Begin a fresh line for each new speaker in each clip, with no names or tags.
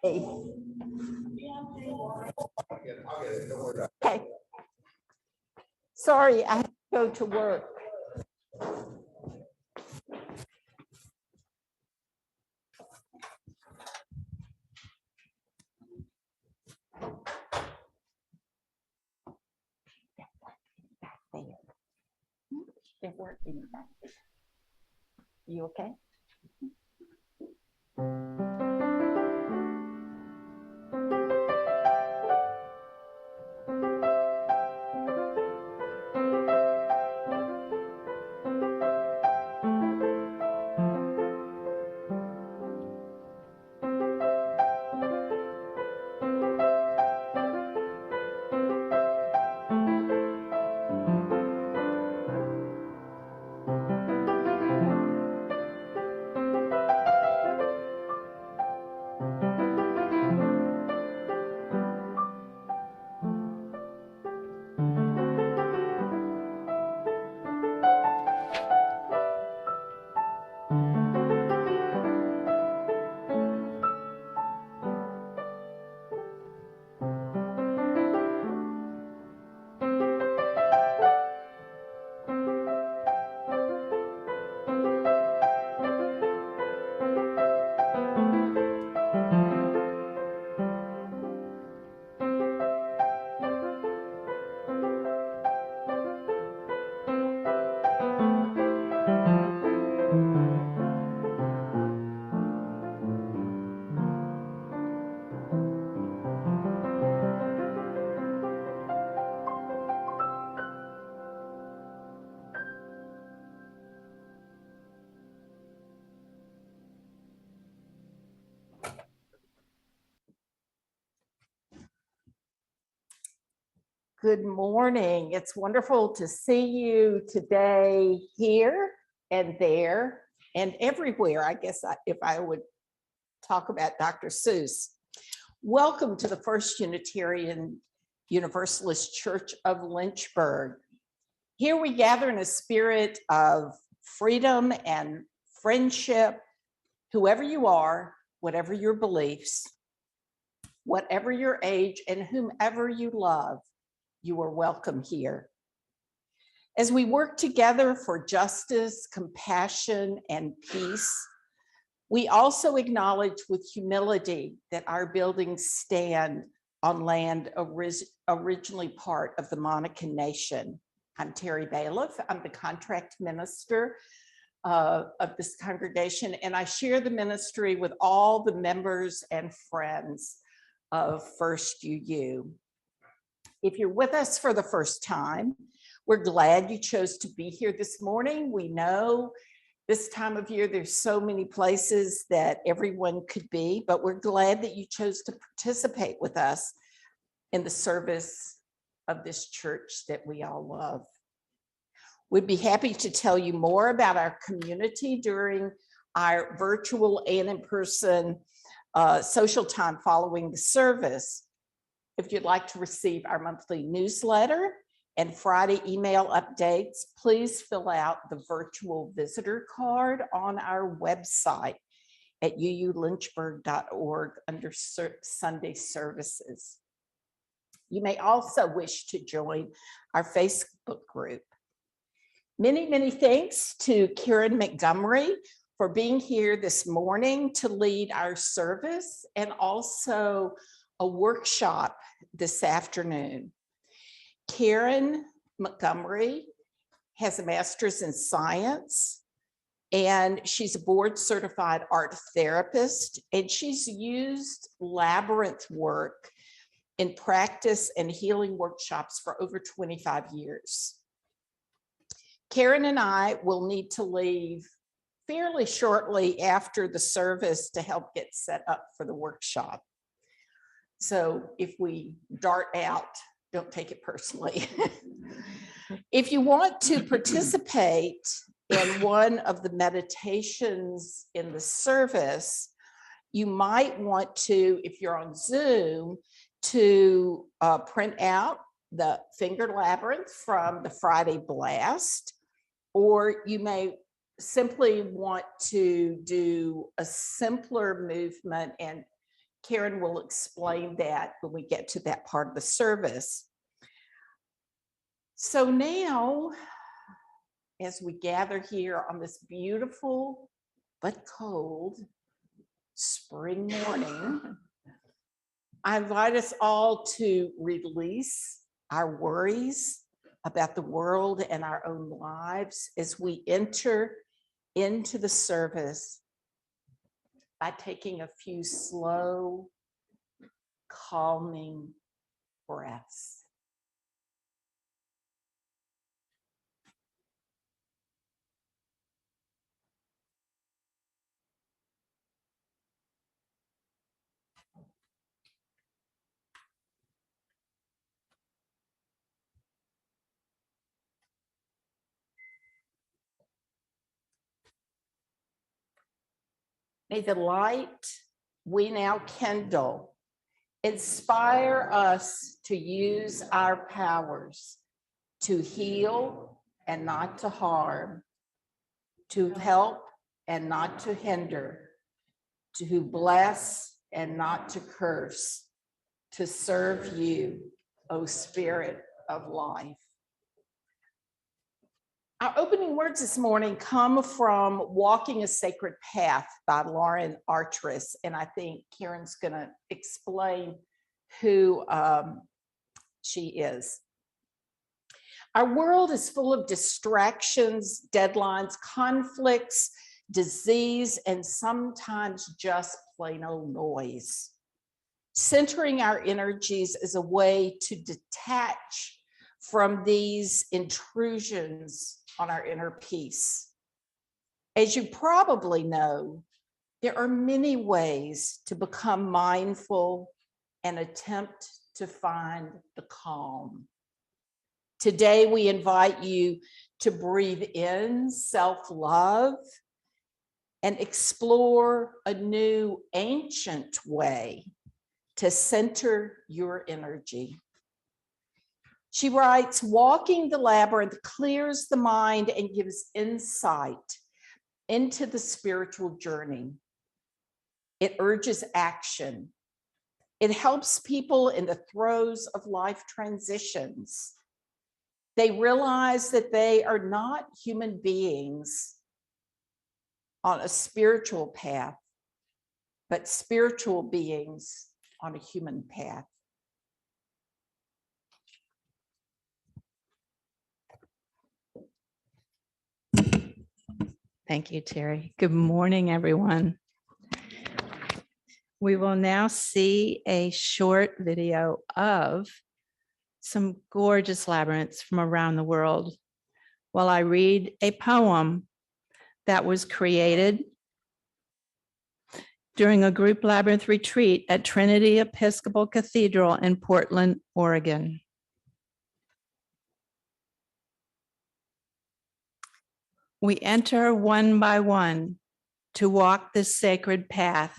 Okay. Sorry, I have to go to work. They're working back there. You okay? Good morning. It's wonderful to see you today here and there and everywhere. I guess if I would talk about Dr. Seuss. Welcome to the First Unitarian Universalist Church of Lynchburg. Here we gather in a spirit of freedom and friendship. Whoever you are, whatever your beliefs, whatever your age, and whomever you love, you are welcome here. As we work together for justice, compassion, and peace, we also acknowledge with humility that our buildings stand on land originally part of the Monacan Nation. I'm Terry Bailiff. I'm the contract minister of this congregation, and I share the ministry with all the members and friends of First UU. If you're with us for the first time, we're glad you chose to be here this morning. We know this time of year, there's so many places that everyone could be, but we're glad that you chose to participate with us in the service of this church that we all love. We'd be happy to tell you more about our community during our virtual and in-person social time following the service. If you'd like to receive our monthly newsletter and Friday email updates, please fill out the virtual visitor card on our website at uulynchburg.org under Sunday services. You may also wish to join our Facebook group. Many, many thanks to Karen Montgomery for being here this morning to lead our service and also a workshop this afternoon. Karen Montgomery has a master's in science, and she's a board certified art therapist, and she's used labyrinth work in practice and healing workshops for over 25 years. Karen and I will need to leave fairly shortly after the service to help get set up for the workshop. So if we dart out, don't take it personally. If you want to participate in one of the meditations in the service, you might want to, if you're on Zoom, to print out the finger labyrinth from the Friday blast, or you may simply want to do a simpler movement. And Karen will explain that when we get to that part of the service. So now, as we gather here on this beautiful but cold spring morning, I invite us all to release our worries about the world and our own lives as we enter into the service by taking a few slow, calming breaths. May the light we now kindle inspire us to use our powers to heal and not to harm, to help and not to hinder, to bless and not to curse, to serve you, O Spirit of life. Our opening words this morning come from Walking a Sacred Path by Lauren Artris, and I think Karen's going to explain who she is. Our world is full of distractions, deadlines, conflicts, disease, and sometimes just plain old noise. Centering our energies is a way to detach from these intrusions on our inner peace. As you probably know, there are many ways to become mindful and attempt to find the calm. Today, we invite you to breathe in self-love and explore a new ancient way to center your energy. She writes, walking the labyrinth clears the mind and gives insight into the spiritual journey. It urges action. It helps people in the throes of life transitions. They realize that they are not human beings on a spiritual path, but spiritual beings on a human path.
Thank you, Terry. Good morning, everyone. We will now see a short video of some gorgeous labyrinths from around the world while I read a poem that was created during a group labyrinth retreat at Trinity Episcopal Cathedral in Portland, Oregon. We enter one by one to walk this sacred path,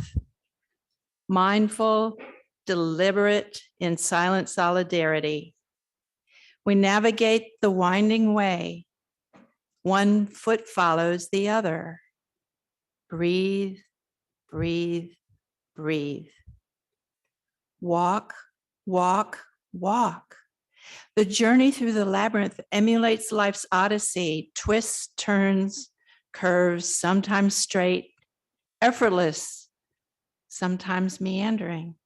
mindful, deliberate, in silent solidarity. We navigate the winding way. One foot follows the other. Breathe, breathe, breathe. Walk, walk, walk. The journey through the labyrinth emulates life's odyssey, twists, turns, curves, sometimes straight, effortless, sometimes meandering.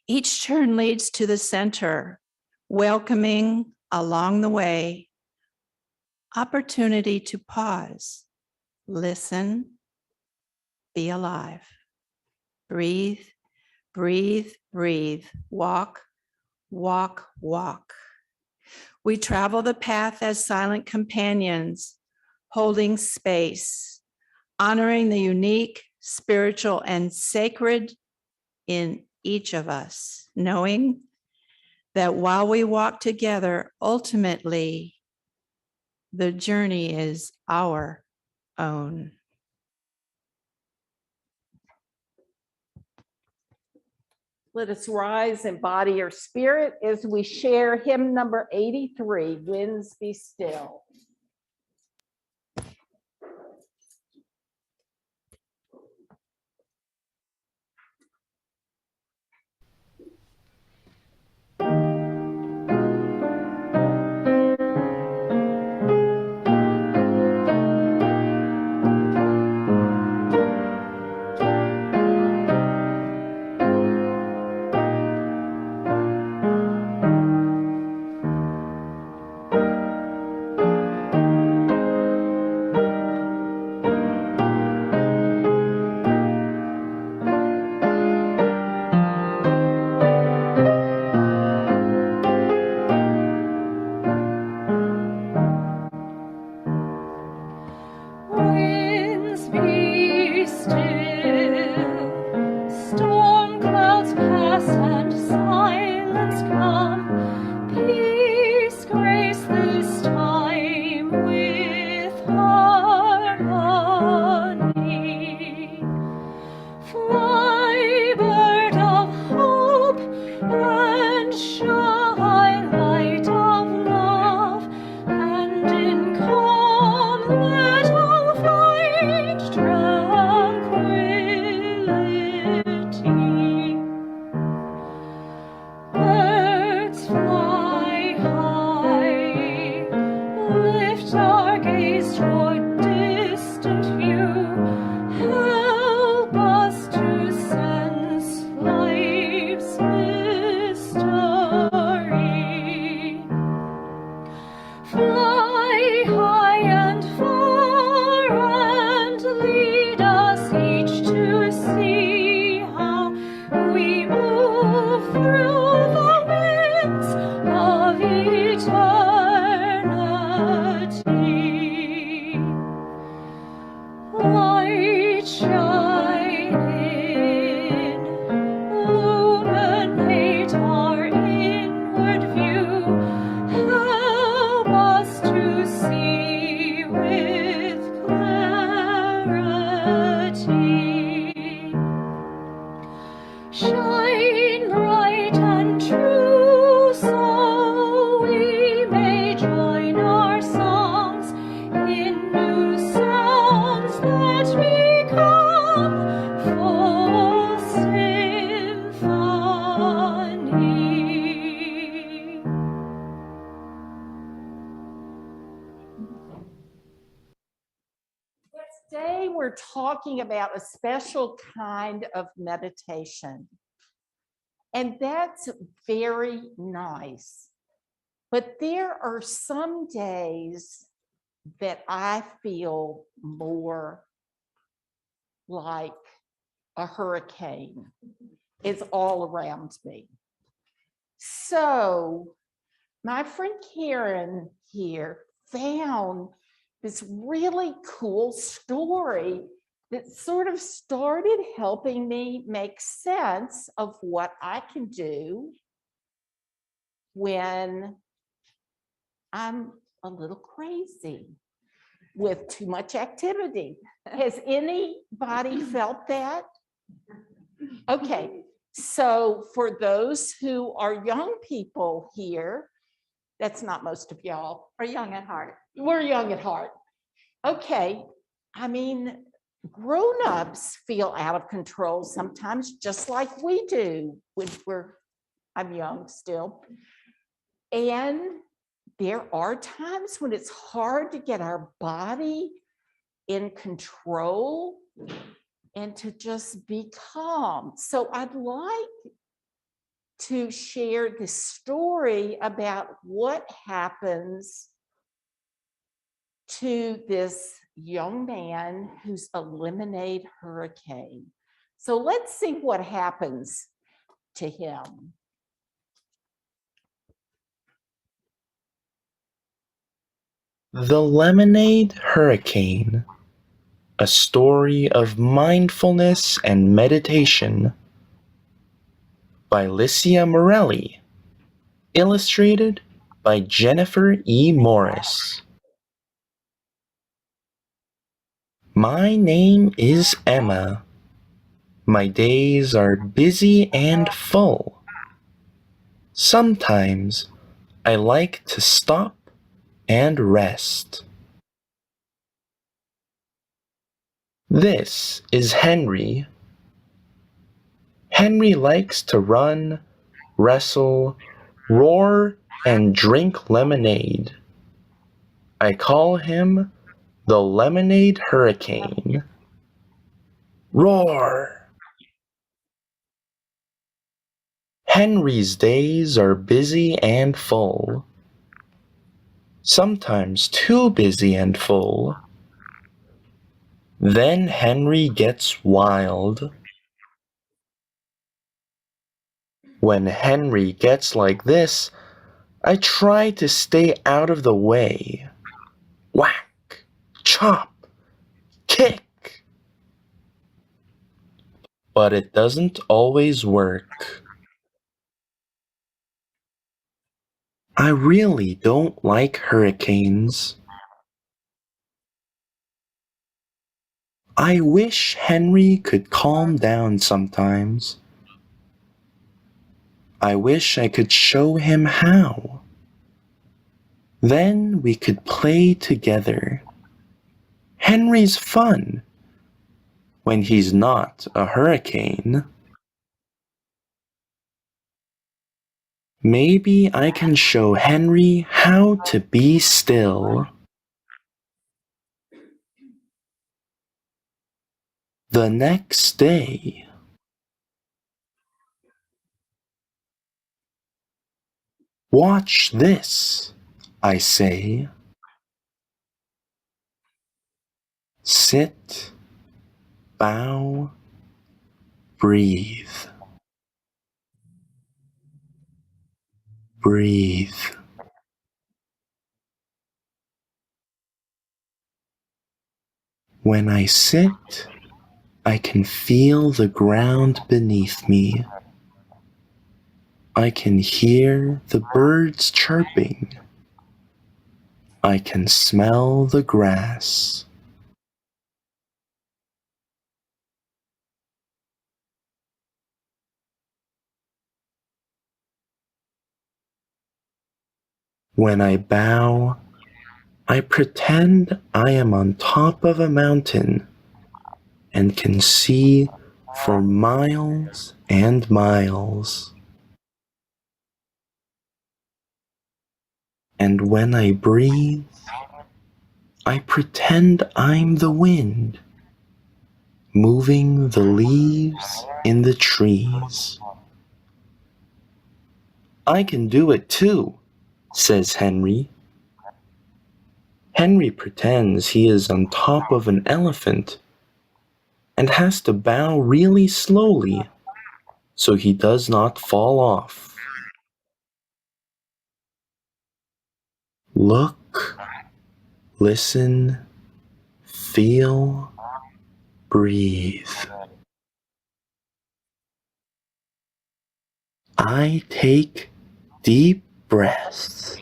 Each turn leads to the center, welcoming along the way, opportunity to pause, listen, be alive. Breathe, breathe, breathe, walk, walk, walk. We travel the path as silent companions, holding space, honoring the unique, spiritual, and sacred in each of us, knowing that while we walk together, ultimately, the journey is our own.
Let us rise in body or spirit as we share hymn number 83, Winds Be Still. are talking about a special kind of meditation. And that's very nice. But there are some days that I feel more like a hurricane is all around me. So my friend Karen here found this really cool story that sort of started helping me make sense of what I can do when I'm a little crazy with too much activity. Has anybody felt that? Okay, so for those who are young people here, that's not most of y'all.
We're young at heart.
We're young at heart. Okay, I mean, grown-ups feel out of control sometimes, just like we do when I'm young still. And there are times when it's hard to get our body in control and to just be calm. So I'd like to share this story about what happens to this young man who's a lemonade hurricane. So let's see what happens to him.
The Lemonade Hurricane, a story of mindfulness and meditation by Licia Morelli, illustrated by Jennifer E. Morris. My name is Emma. My days are busy and full. Sometimes I like to stop and rest. This is Henry. Henry likes to run, wrestle, roar, and drink lemonade. I call him the Lemonade Hurricane. Roar! Henry's days are busy and full. Sometimes too busy and full. Then Henry gets wild. When Henry gets like this, I try to stay out of the way. Whack! Chop! Kick! But it doesn't always work. I really don't like hurricanes. I wish Henry could calm down sometimes. I wish I could show him how. Then we could play together. Henry's fun when he's not a hurricane. Maybe I can show Henry how to be still. The next day. Watch this, I say. Sit, bow, breathe. Breathe. When I sit, I can feel the ground beneath me. I can hear the birds chirping. I can smell the grass. When I bow, I pretend I am on top of a mountain and can see for miles and miles. And when I breathe, I pretend I'm the wind moving the leaves in the trees. I can do it too, says Henry. Henry pretends he is on top of an elephant and has to bow really slowly so he does not fall off. Look, listen, feel, breathe. I take deep breaths.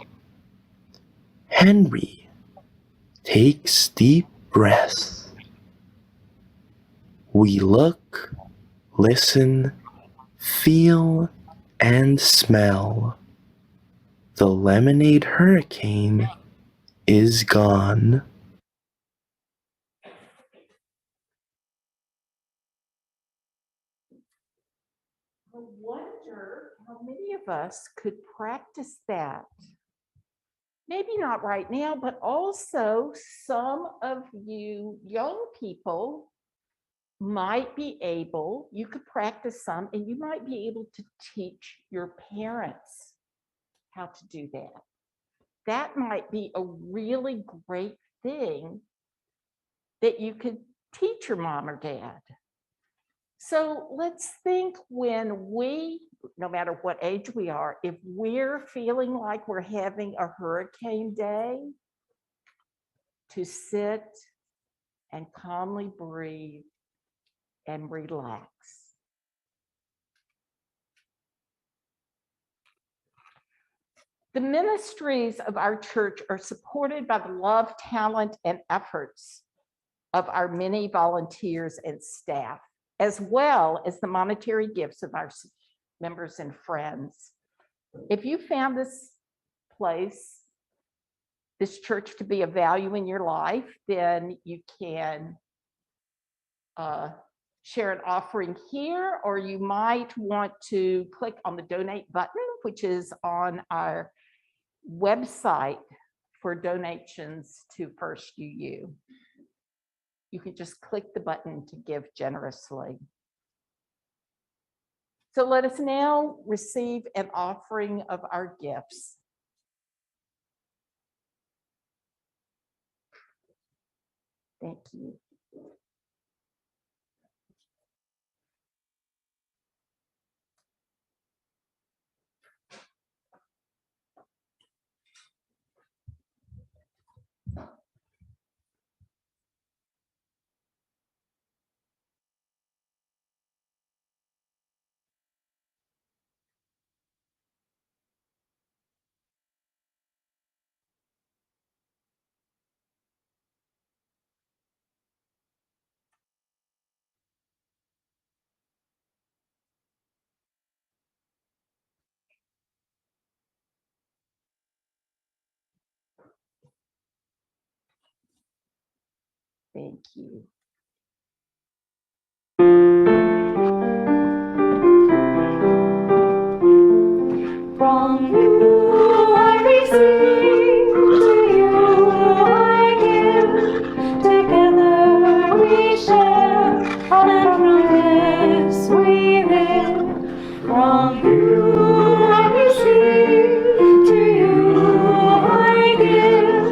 Henry takes deep breaths. We look, listen, feel, and smell. The lemonade hurricane is gone.
I wonder how many of us could practice that. Maybe not right now, but also some of you young people might be able, you could practice some, and you might be able to teach your parents how to do that. That might be a really great thing that you could teach your mom or dad. So let's think when we, no matter what age we are, if we're feeling like we're having a hurricane day, to sit and calmly breathe and relax. The ministries of our church are supported by the love, talent, and efforts of our many volunteers and staff, as well as the monetary gifts of our members and friends. If you found this place, this church to be of value in your life, then you can share an offering here, or you might want to click on the donate button, which is on our website for donations to First UU. You can just click the button to give generously. So let us now receive an offering of our gifts. Thank you. Thank you.
From you I receive, to you I give. Together we share, and from this we live. From you I receive, to you I give.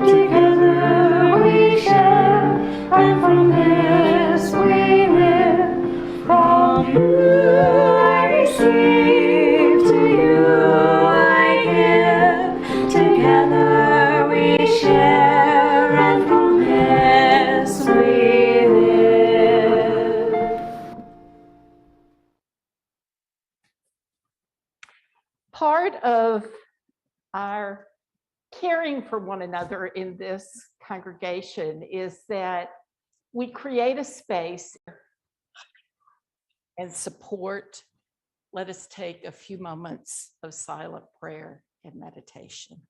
Together we share, and from this we live. From you I receive, to you I give. Together we share, and from this we live.
Part of our caring for one another in this congregation is that we create a space and support. Let us take a few moments of silent prayer and meditation.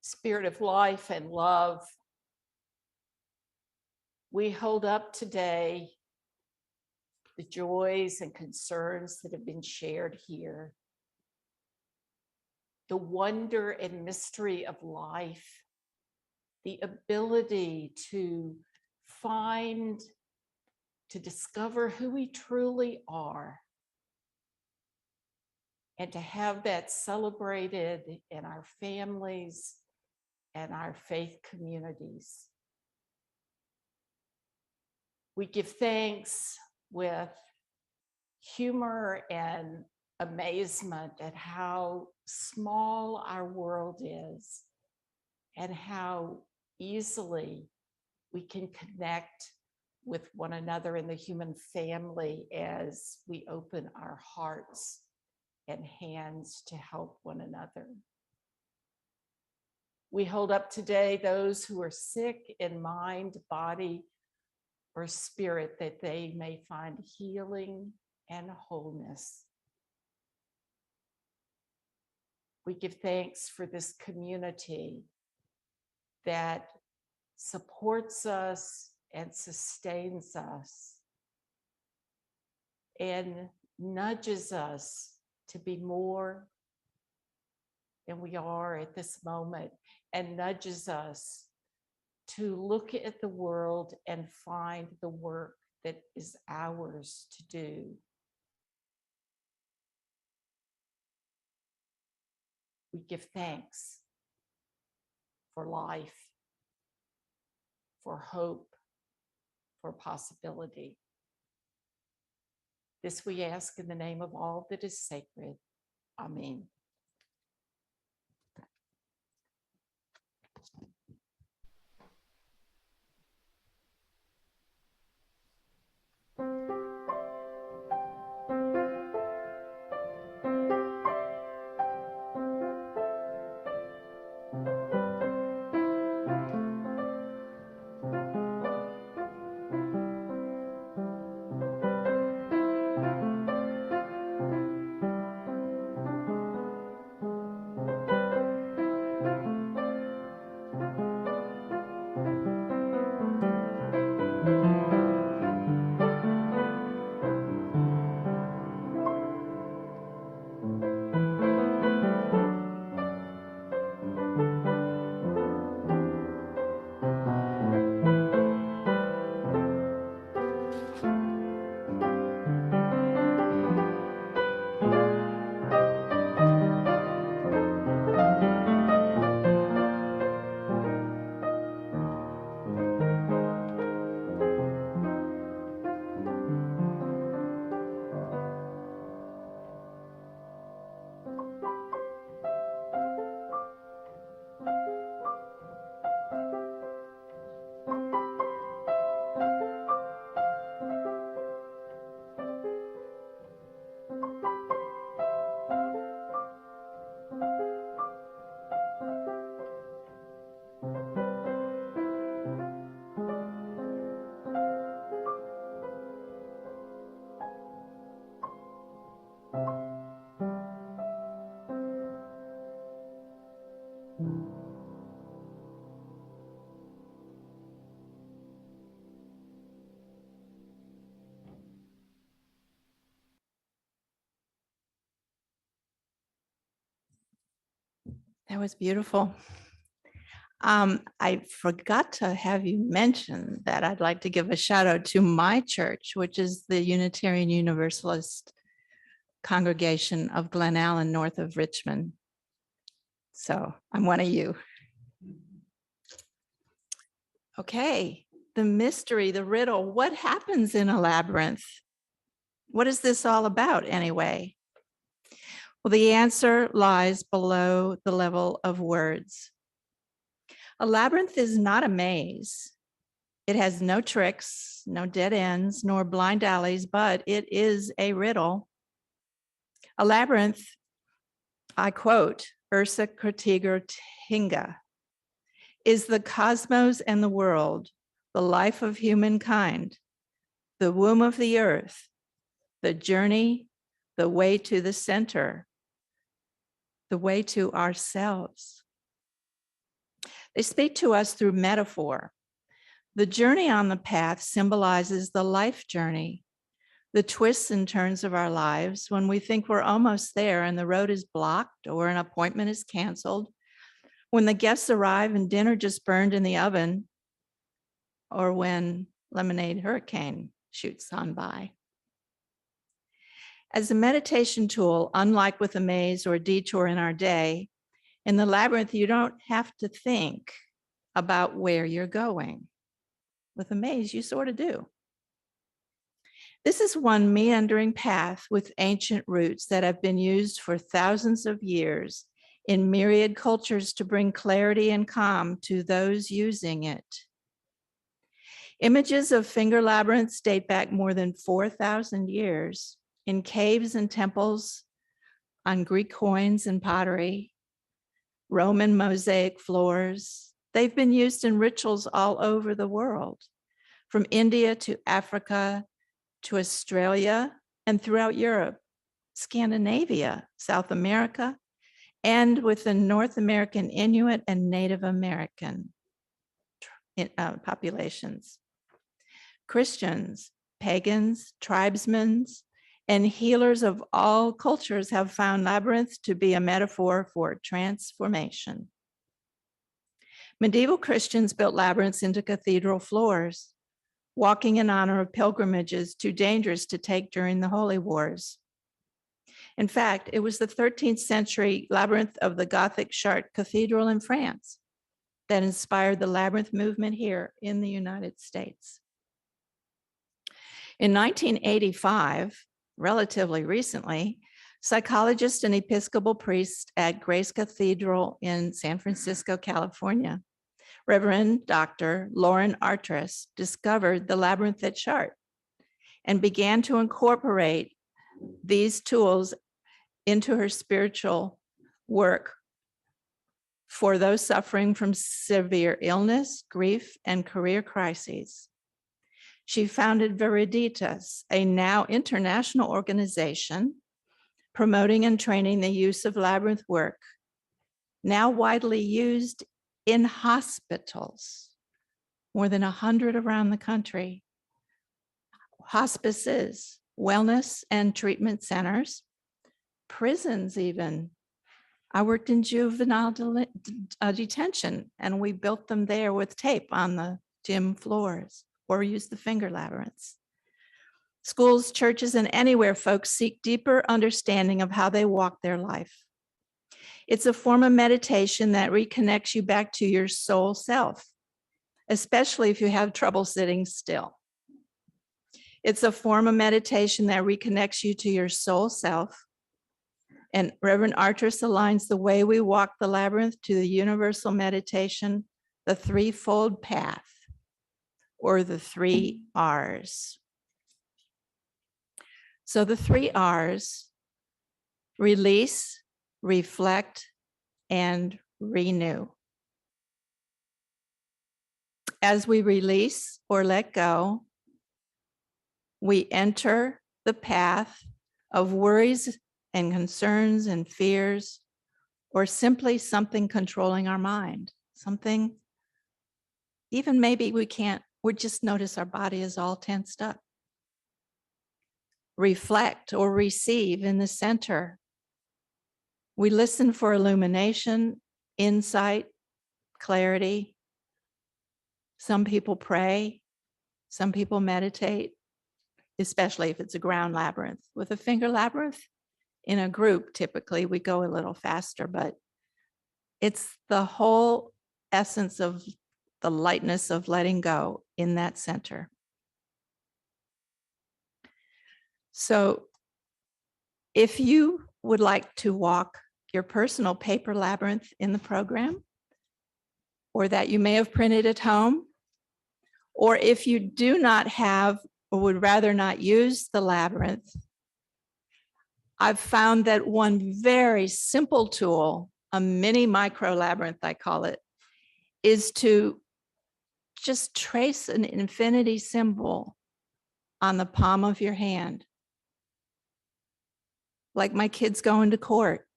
Spirit of life and love, we hold up today the joys and concerns that have been shared here, the wonder and mystery of life, the ability to find, to discover who we truly are, and to have that celebrated in our families and our faith communities. We give thanks with humor and amazement at how small our world is and how easily we can connect with one another in the human family as we open our hearts and hands to help one another. We hold up today those who are sick in mind, body, or spirit, that they may find healing and wholeness. We give thanks for this community that supports us and sustains us and nudges us to be more than we are at this moment, and nudges us to look at the world and find the work that is ours to do. We give thanks for life, for hope, for possibility. This we ask in the name of all that is sacred. Amen.
That was beautiful. I forgot to have you mention that I'd like to give a shout out to my church, which is the Unitarian Universalist congregation of Glen Allen, north of Richmond. So I'm one of you. Okay, the mystery, the riddle, what happens in a labyrinth? What is this all about anyway? Well, the answer lies below the level of words. A labyrinth is not a maze. It has no tricks, no dead ends, nor blind alleys, but it is a riddle. A labyrinth, I quote Ursa Kertiger Tinga, is the cosmos and the world, the life of humankind, the womb of the earth, the journey, the way to the center, the way to ourselves. They speak to us through metaphor. The journey on the path symbolizes the life journey, the twists and turns of our lives when we think we're almost there and the road is blocked or an appointment is canceled, when the guests arrive and dinner just burned in the oven, or when lemonade hurricane shoots on by. As a meditation tool, unlike with a maze or a detour in our day, in the labyrinth, you don't have to think about where you're going. With a maze, you sort of do. This is one meandering path with ancient roots that have been used for thousands of years in myriad cultures to bring clarity and calm to those using it. Images of finger labyrinths date back more than 4,000 years in caves and temples, on Greek coins and pottery, Roman mosaic floors. They've been used in rituals all over the world, from India to Africa to Australia and throughout Europe, Scandinavia, South America, and within North American Inuit and Native American populations. Christians, pagans, tribesmen, and healers of all cultures have found labyrinths to be a metaphor for transformation. Medieval Christians built labyrinths into cathedral floors, walking in honor of pilgrimages too dangerous to take during the Holy Wars. In fact, it was the 13th century labyrinth of the Gothic Chartres Cathedral in France that inspired the labyrinth movement here in the United States. In 1985, relatively recently, psychologist and Episcopal priest at Grace Cathedral in San Francisco, California, Reverend Dr. Lauren Artris, discovered the labyrinth at Chartres and began to incorporate these tools into her spiritual work for those suffering from severe illness, grief, and career crises. She founded Veriditas, a now international organization promoting and training the use of labyrinth work, now widely used in hospitals, more than 100 around the country, hospices, wellness and treatment centers, prisons even. I worked in juvenile detention, and we built them there with tape on the gym floors, or used the finger labyrinths. Schools, churches, and anywhere folks seek deeper understanding of how they walk their life. It's a form of meditation that reconnects you back to your soul self, especially if you have trouble sitting still. It's a form of meditation that reconnects you to your soul self. And Reverend Artris aligns the way we walk the labyrinth to the universal meditation, the threefold path, or the 3 R's. So the 3 R's: release, reflect, and renew. As we release or let go, we enter the path of worries and concerns and fears, or simply something controlling our mind, something even maybe we just notice our body is all tensed up. Reflect or receive in the center. We listen for illumination, insight, clarity. Some people pray, some people meditate, especially if it's a ground labyrinth. With a finger labyrinth, in a group, typically we go a little faster, but it's the whole essence of the lightness of letting go in that center. So if you would like to walk your personal paper labyrinth in the program, or that you may have printed at home, or if you do not have or would rather not use the labyrinth, I've found that one very simple tool, a mini micro labyrinth, I call it, is to just trace an infinity symbol on the palm of your hand. Like my kids going to court,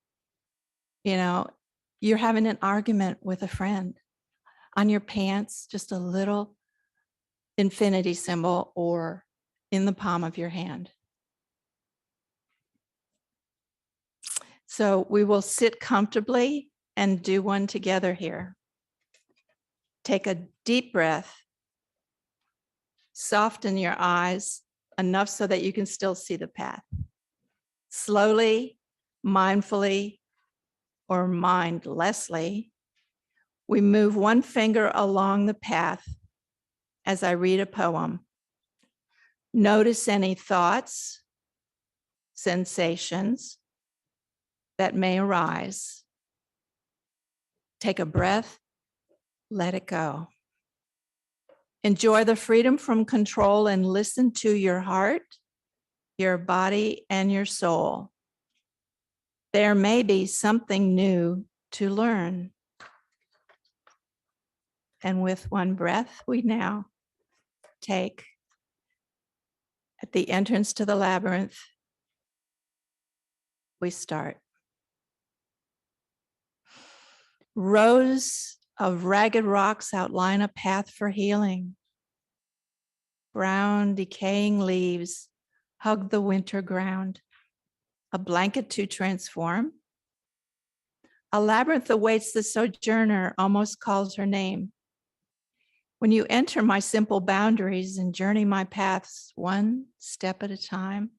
you're having an argument with a friend. On your pants, just a little infinity symbol or in the palm of your hand. So we will sit comfortably and do one together here. Take a deep breath. Soften your eyes enough so that you can still see the path. Slowly, mindfully, or mindlessly, we move one finger along the path as I read a poem. Notice any thoughts, sensations that may arise. Take a breath, let it go. Enjoy the freedom from control and listen to your heart, your body, and your soul. There may be something new to learn. And with one breath, we now take at the entrance to the labyrinth, we start. Rows of ragged rocks outline a path for healing. Brown, decaying leaves hug the winter ground. A blanket to transform. A labyrinth awaits the sojourner, almost calls her name. When you enter my simple boundaries and journey my paths one step at a time,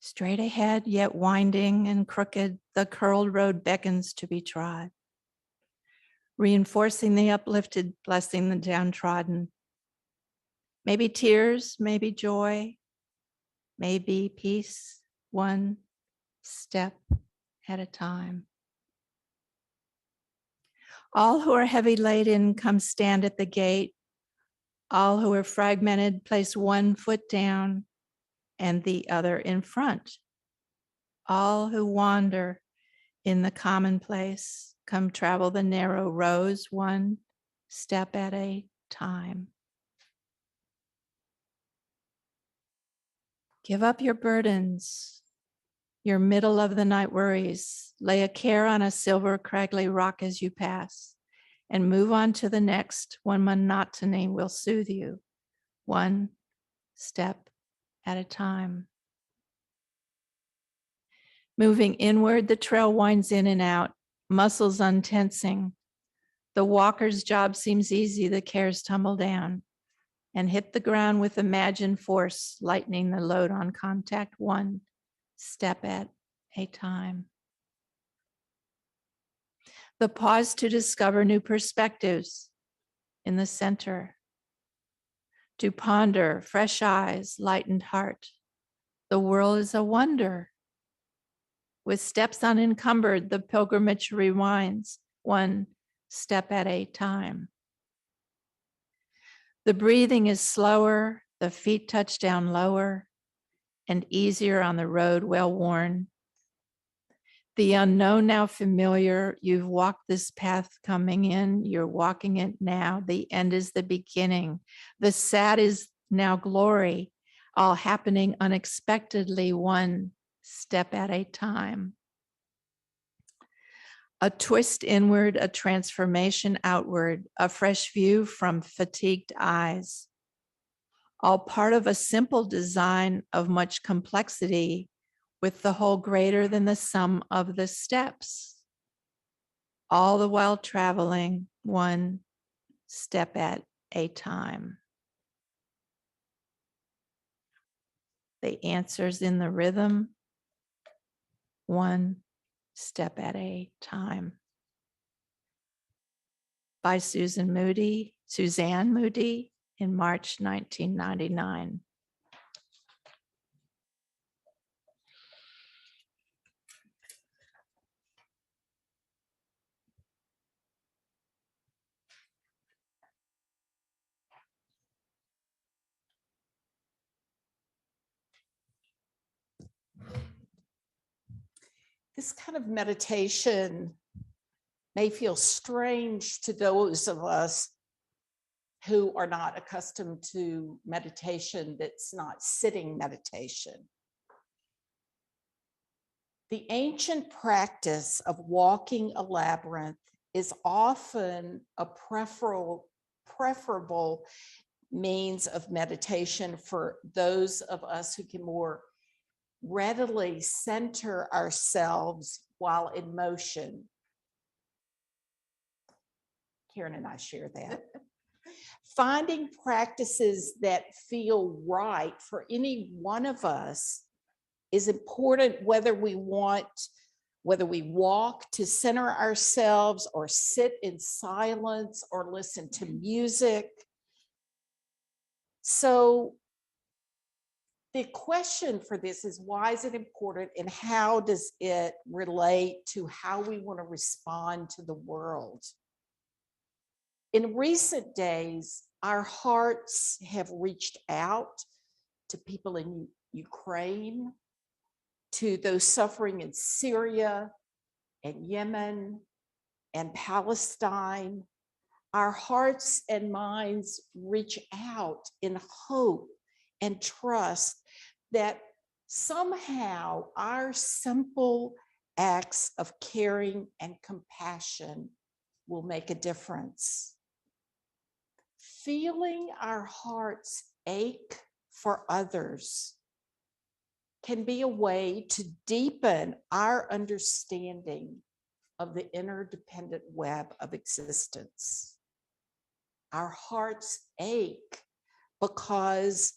straight ahead, yet winding and crooked, the curled road beckons to be trod, reinforcing the uplifted, blessing the downtrodden. Maybe tears, maybe joy, maybe peace, one step at a time. All who are heavy laden come stand at the gate. All who are fragmented place one foot down and the other in front. All who wander in the commonplace come travel the narrow roads one step at a time. Give up your burdens, your middle of the night worries. Lay a care on a silver craggly rock as you pass and move on to the next. One monotony will soothe you, one step at a time. Moving inward, the trail winds in and out, muscles untensing. The walker's job seems easy, the cares tumble down and hit the ground with imagined force, lightening the load on contact, one step at a time. The pause to discover new perspectives in the center. To ponder, fresh eyes, lightened heart. The world is a wonder. With steps unencumbered, the pilgrimage rewinds, one step at a time. The breathing is slower, the feet touch down lower and easier on the road well worn. The unknown now familiar, you've walked this path coming in, you're walking it now. The end is the beginning. The sad is now glory, all happening unexpectedly, one step at a time. A twist inward, a transformation outward, a fresh view from fatigued eyes. All part of a simple design of much complexity, with the whole greater than the sum of the steps. All the while traveling one step at a time. The answers in the rhythm, one step at a time. By Suzanne Moody in March 1999.
This kind of meditation may feel strange to those of us who are not accustomed to meditation that's not sitting meditation. The ancient practice of walking a labyrinth is often a preferable means of meditation for those of us who can more readily center ourselves while in motion. Karen and I share that. Finding practices that feel right for any one of us is important, whether we walk to center ourselves or sit in silence or listen to music. So the question for this is, why is it important and how does it relate to how we want to respond to the world? In recent days, our hearts have reached out to people in Ukraine, to those suffering in Syria and Yemen and Palestine. Our hearts and minds reach out in hope and trust that somehow our simple acts of caring and compassion will make a difference. Feeling our hearts ache for others can be a way to deepen our understanding of the interdependent web of existence. Our hearts ache because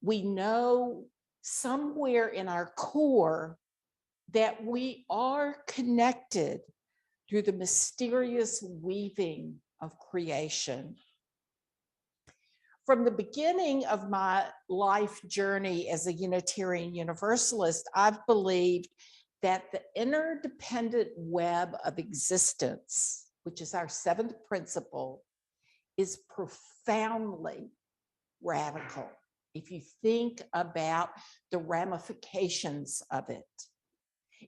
we know somewhere in our core that we are connected through the mysterious weaving of creation. From the beginning of my life journey as a Unitarian Universalist, I've believed that the interdependent web of existence, which is our seventh principle, is profoundly radical if you think about the ramifications of it.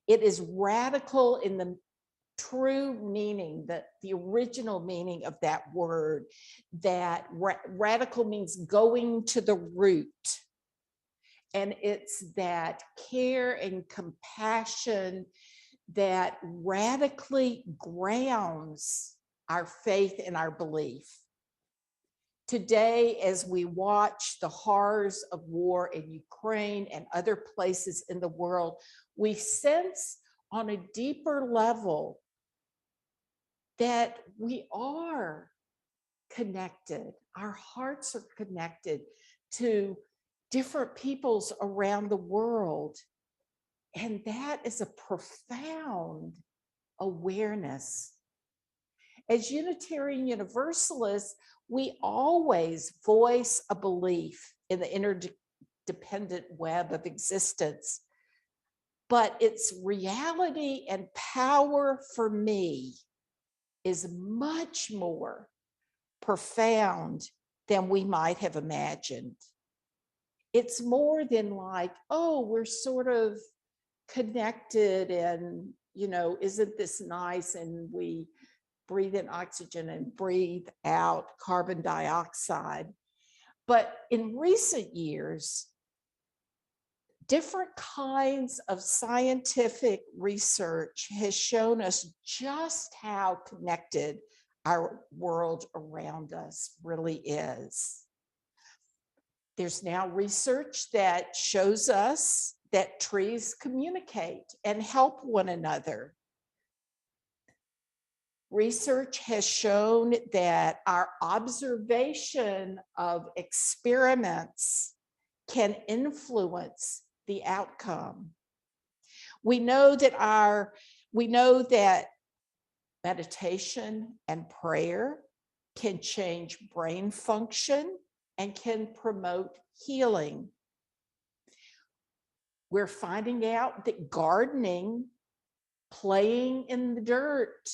It is radical in the true meaning, the original meaning of that word, that radical means going to the root. And it's that care and compassion that radically grounds our faith and our belief. Today, as we watch the horrors of war in Ukraine and other places in the world, we sense on a deeper level that we are connected. Our hearts are connected to different peoples around the world. And that is a profound awareness. As Unitarian Universalists, we always voice a belief in the interdependent web of existence, but its reality and power for me is much more profound than we might have imagined. It's more than like, oh, we're sort of connected and, isn't this nice? And we breathe in oxygen and breathe out carbon dioxide. But in recent years, different kinds of scientific research has shown us just how connected our world around us really is. There's now research that shows us that trees communicate and help one another. Research has shown that our observation of experiments can influence the outcome. We know that meditation and prayer can change brain function and can promote healing. We're finding out that gardening, playing in the dirt,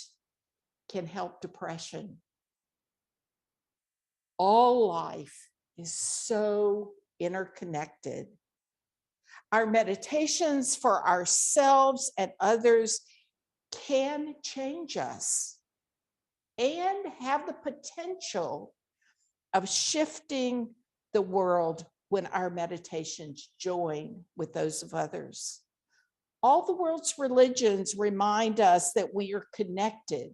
can help depression. All life is so interconnected. Our meditations for ourselves and others can change us and have the potential of shifting the world when our meditations join with those of others. All the world's religions remind us that we are connected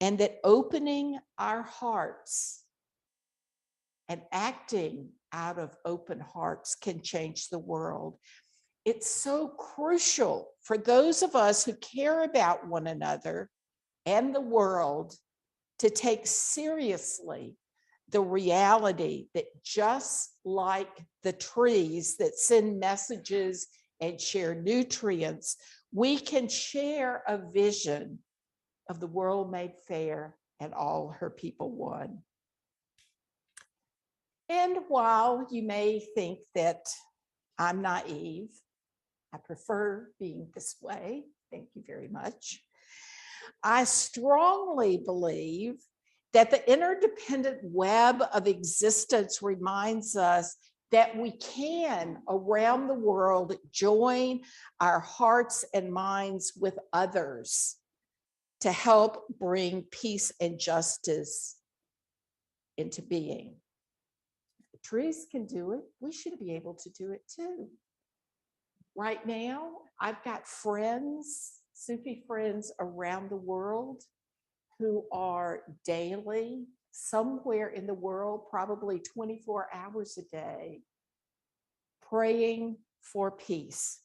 and that opening our hearts and acting out of open hearts can change the world. It's so crucial for those of us who care about one another and the world to take seriously the reality that just like the trees that send messages and share nutrients, we can share a vision of the world made fair and all her people one. And while you may think that I'm naive, I prefer being this way. Thank you very much. I strongly believe that the interdependent web of existence reminds us that we can, around the world, join our hearts and minds with others to help bring peace and justice into being. If the trees can do it, we should be able to do it too. Right now, I've got friends, Sufi friends around the world who are daily, somewhere in the world, probably 24 hours a day, praying for peace.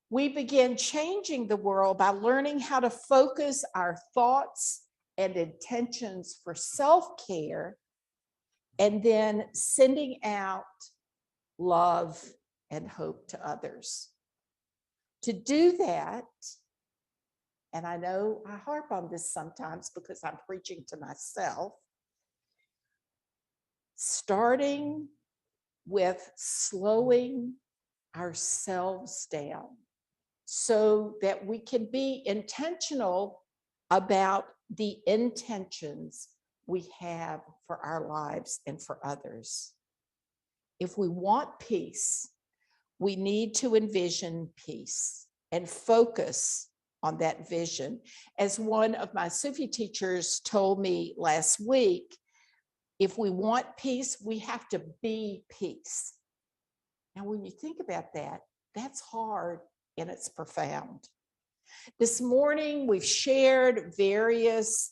We begin changing the world by learning how to focus our thoughts and intentions for self-care, and then sending out love and hope to others. To do that, and I know I harp on this sometimes because I'm preaching to myself, starting with slowing ourselves down so that we can be intentional about the intentions we have for our lives and for others. If we want peace, we need to envision peace and focus on that vision. As one of my Sufi teachers told me last week, if we want peace, we have to be peace. Now, when you think about that, that's hard and it's profound. This morning, we've shared various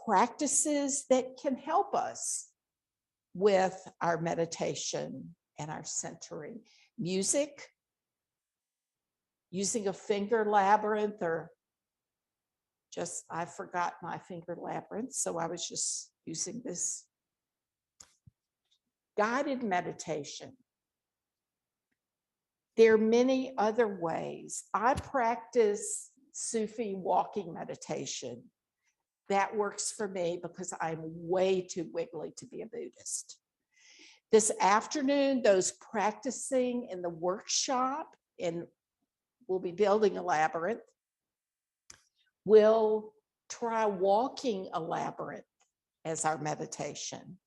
practices that can help us with our meditation and our centering. Music, using a finger labyrinth, or just, I forgot my finger labyrinth, so I was just using this. Guided meditation. There are many other ways. I practice Sufi walking meditation. That works for me because I'm way too wiggly to be a Buddhist. This afternoon, those practicing in the workshop, and we'll be building a labyrinth, will try walking a labyrinth as our meditation.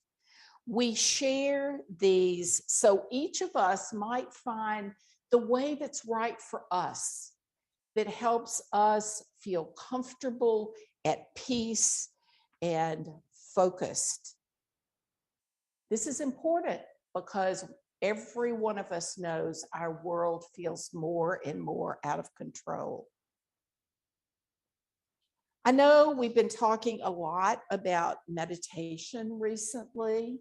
We share these so each of us might find the way that's right for us, that helps us feel comfortable, at peace, and focused. This is important because every one of us knows our world feels more and more out of control. I know we've been talking a lot about meditation recently.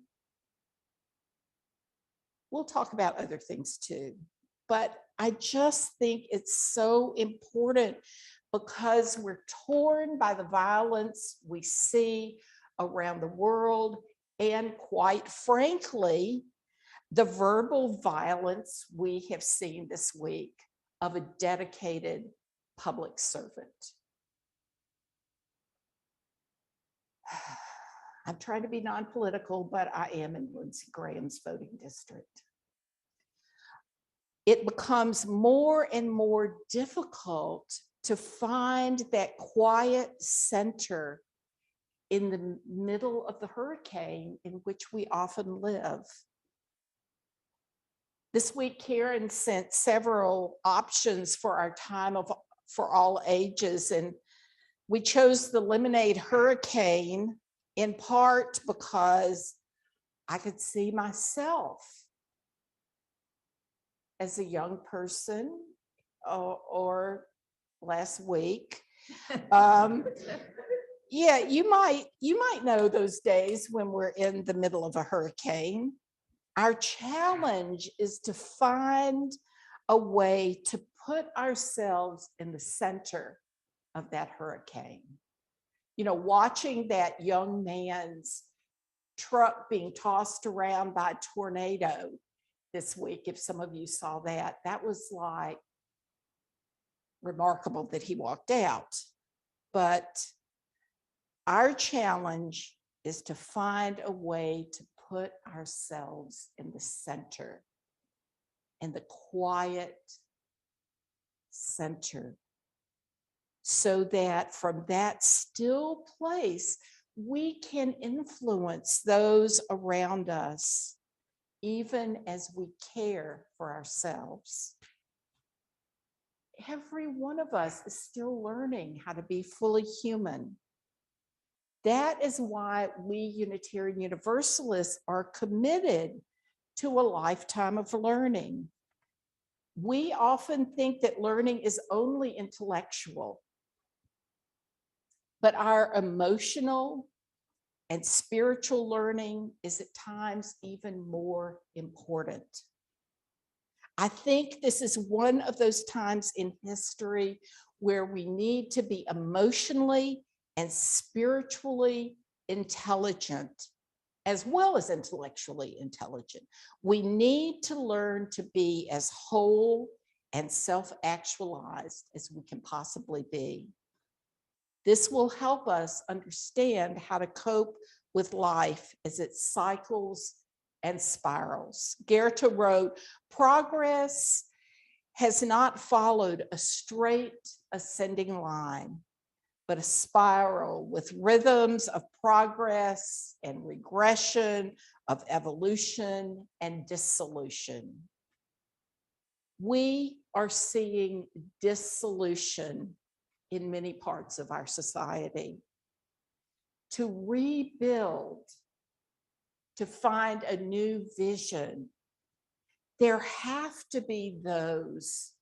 We'll talk about other things too, but I just think it's so important because we're torn by the violence we see around the world, and quite frankly, the verbal violence we have seen this week of a dedicated public servant. I'm trying to be non-political, but I am in Lindsey Graham's voting district. It becomes more and more difficult to find that quiet center in the middle of the hurricane in which we often live. This week, Karen sent several options for our time for all ages, and we chose the Lemonade Hurricane in part because I could see myself as a young person, or last week, Yeah, you might know those days when we're in the middle of a hurricane. Our challenge is to find a way to put ourselves in the center of that hurricane. You know, watching that young man's truck being tossed around by a tornado this week, if some of you saw that, that was like remarkable that he walked out. But our challenge is to find a way to put ourselves in the center, in the quiet center, so that from that still place, we can influence those around us, even as we care for ourselves. Every one of us is still learning how to be fully human. That is why we Unitarian Universalists are committed to a lifetime of learning. We often think that learning is only intellectual, but our emotional and spiritual learning is at times even more important. I think this is one of those times in history where we need to be emotionally and spiritually intelligent, as well as intellectually intelligent. We need to learn to be as whole and self-actualized as we can possibly be. This will help us understand how to cope with life as it cycles and spirals. Goethe wrote, "Progress has not followed a straight ascending line, but a spiral with rhythms of progress and regression, of evolution and dissolution." We are seeing dissolution in many parts of our society. To rebuild, to find a new vision, there have to be those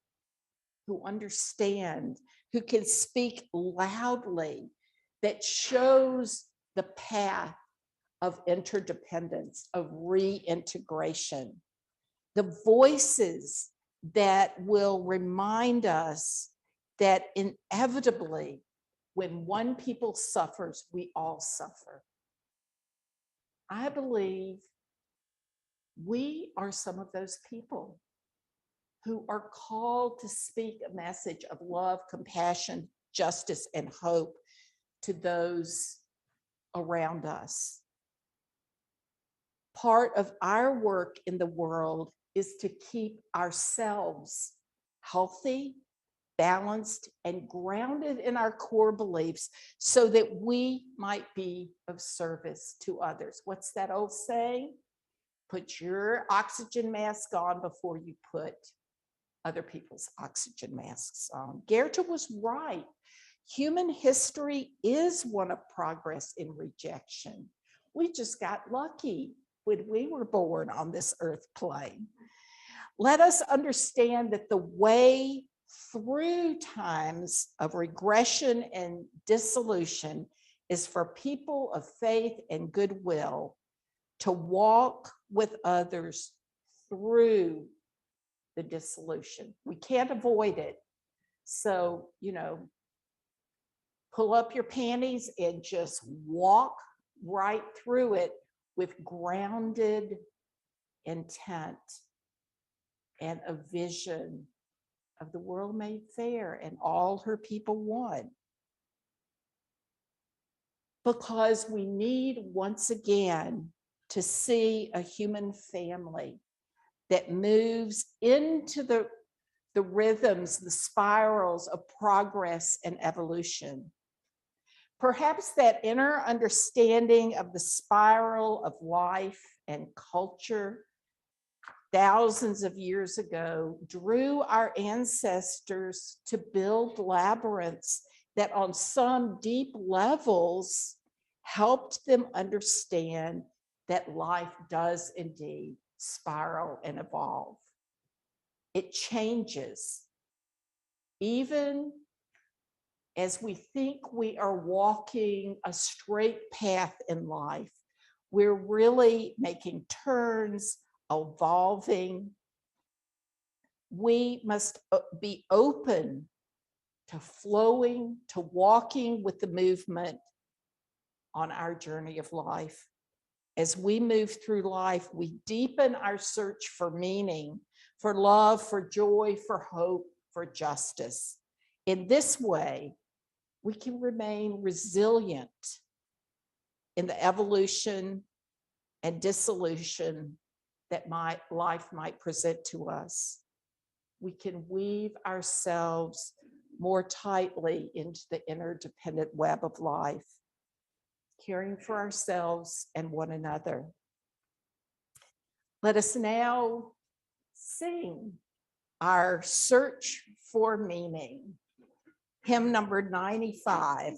who understand, who can speak loudly, that shows the path of interdependence, of reintegration, the voices that will remind us that inevitably, when one people suffers, we all suffer. I believe we are some of those people who are called to speak a message of love, compassion, justice, and hope to those around us. Part of our work in the world is to keep ourselves healthy, balanced, and grounded in our core beliefs so that we might be of service to others. What's that old saying? Put your oxygen mask on before you put other people's oxygen masks on. Goethe was right. Human history is one of progress in rejection. We just got lucky when we were born on this earth plane. Let us understand that the way through times of regression and dissolution is for people of faith and goodwill to walk with others through the dissolution. We can't avoid it. So, pull up your panties and just walk right through it with grounded intent and a vision of the world made fair and all her people one. Because we need once again to see a human family that moves into the rhythms, the spirals of progress and evolution. Perhaps that inner understanding of the spiral of life and culture thousands of years ago drew our ancestors to build labyrinths that on some deep levels helped them understand that life does indeed spiral and evolve. It changes. Even as we think we are walking a straight path in life, we're really making turns, evolving. We must be open to flowing, to walking with the movement on our journey of life. As we move through life, we deepen our search for meaning, for love, for joy, for hope, for justice. In this way, we can remain resilient in the evolution and dissolution that life might present to us. We can weave ourselves more tightly into the interdependent web of life, caring for ourselves and one another. Let us now sing our search for meaning, hymn number 95.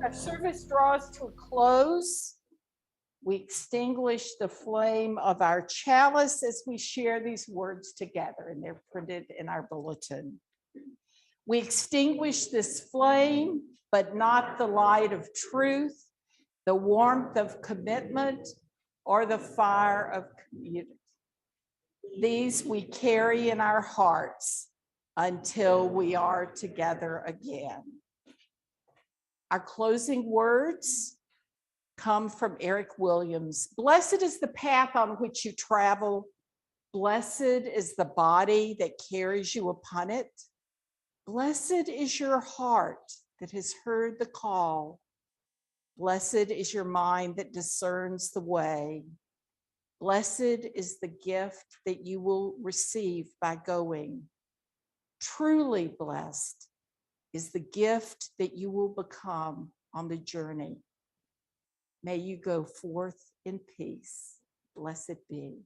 Our service draws to a close. We extinguish the flame of our chalice as we share these words together, and they're printed in our bulletin. We extinguish this flame, but not the light of truth, the warmth of commitment, or the fire of community. These we carry in our hearts until we are together again. Our closing words come from Eric Williams. Blessed is the path on which you travel. Blessed is the body that carries you upon it. Blessed is your heart that has heard the call. Blessed is your mind that discerns the way. Blessed is the gift that you will receive by going. Truly blessed is the gift that you will become on the journey. May you go forth in peace. Blessed be.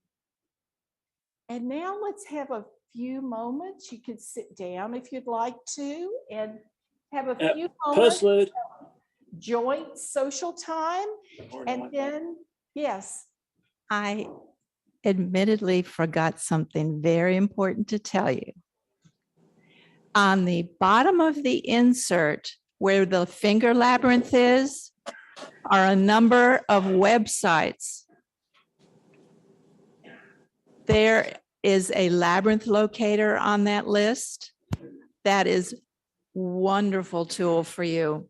And now let's have a few moments. You can sit down if you'd like to and have a few moments
Postlude.
of joint social time. And then, yes,
I admittedly forgot something very important to tell you. On the bottom of the insert where the finger labyrinth is are a number of websites. There is a labyrinth locator on that list. That is wonderful tool for you.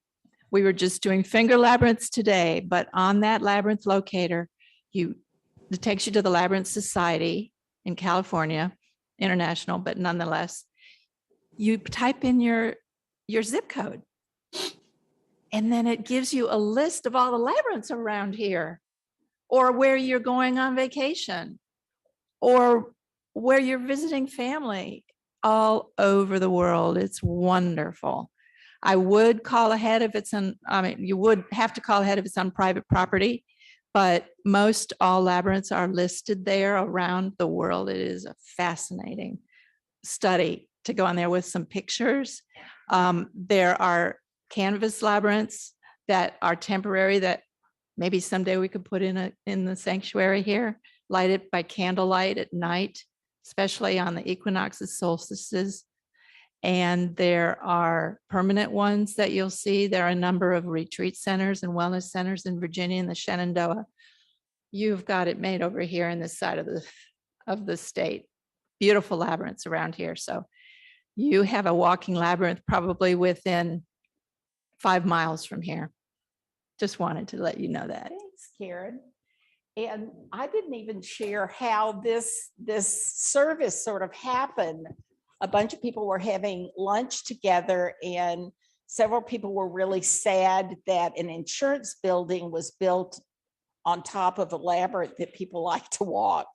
We were just doing finger labyrinths today, but on that labyrinth locator, it takes you to the Labyrinth Society in California, international, but nonetheless, you type in your zip code. And then it gives you a list of all the labyrinths around here, or where you're going on vacation, or where you're visiting family all over the world. It's wonderful. I would call ahead if it's you would have to call ahead if it's on private property, but most all labyrinths are listed there around the world. It is a fascinating study to go on there with some pictures. There are canvas labyrinths that are temporary that maybe someday we could put in the sanctuary here, lighted by candlelight at night, especially on the equinoxes, solstices. And there are permanent ones that you'll see. There are a number of retreat centers and wellness centers in Virginia and the Shenandoah. You've got it made over here in this side of the state. Beautiful labyrinths around here. So you have a walking labyrinth probably within 5 miles from here. Just wanted to let you know that.
thanks, Karen. And I didn't even share how this service sort of happened. A bunch of people were having lunch together, and several people were really sad that an insurance building was built on top of a labyrinth that people like to walk.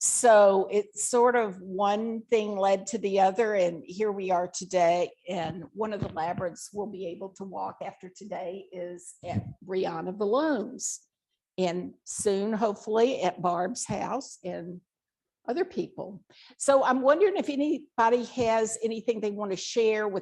So it's sort of one thing led to the other, and here we are today. And one of the labyrinths we'll be able to walk after today is at Brianna Vallone's, and soon, hopefully, at Barb's house and other people. So I'm wondering if anybody has anything they want to share with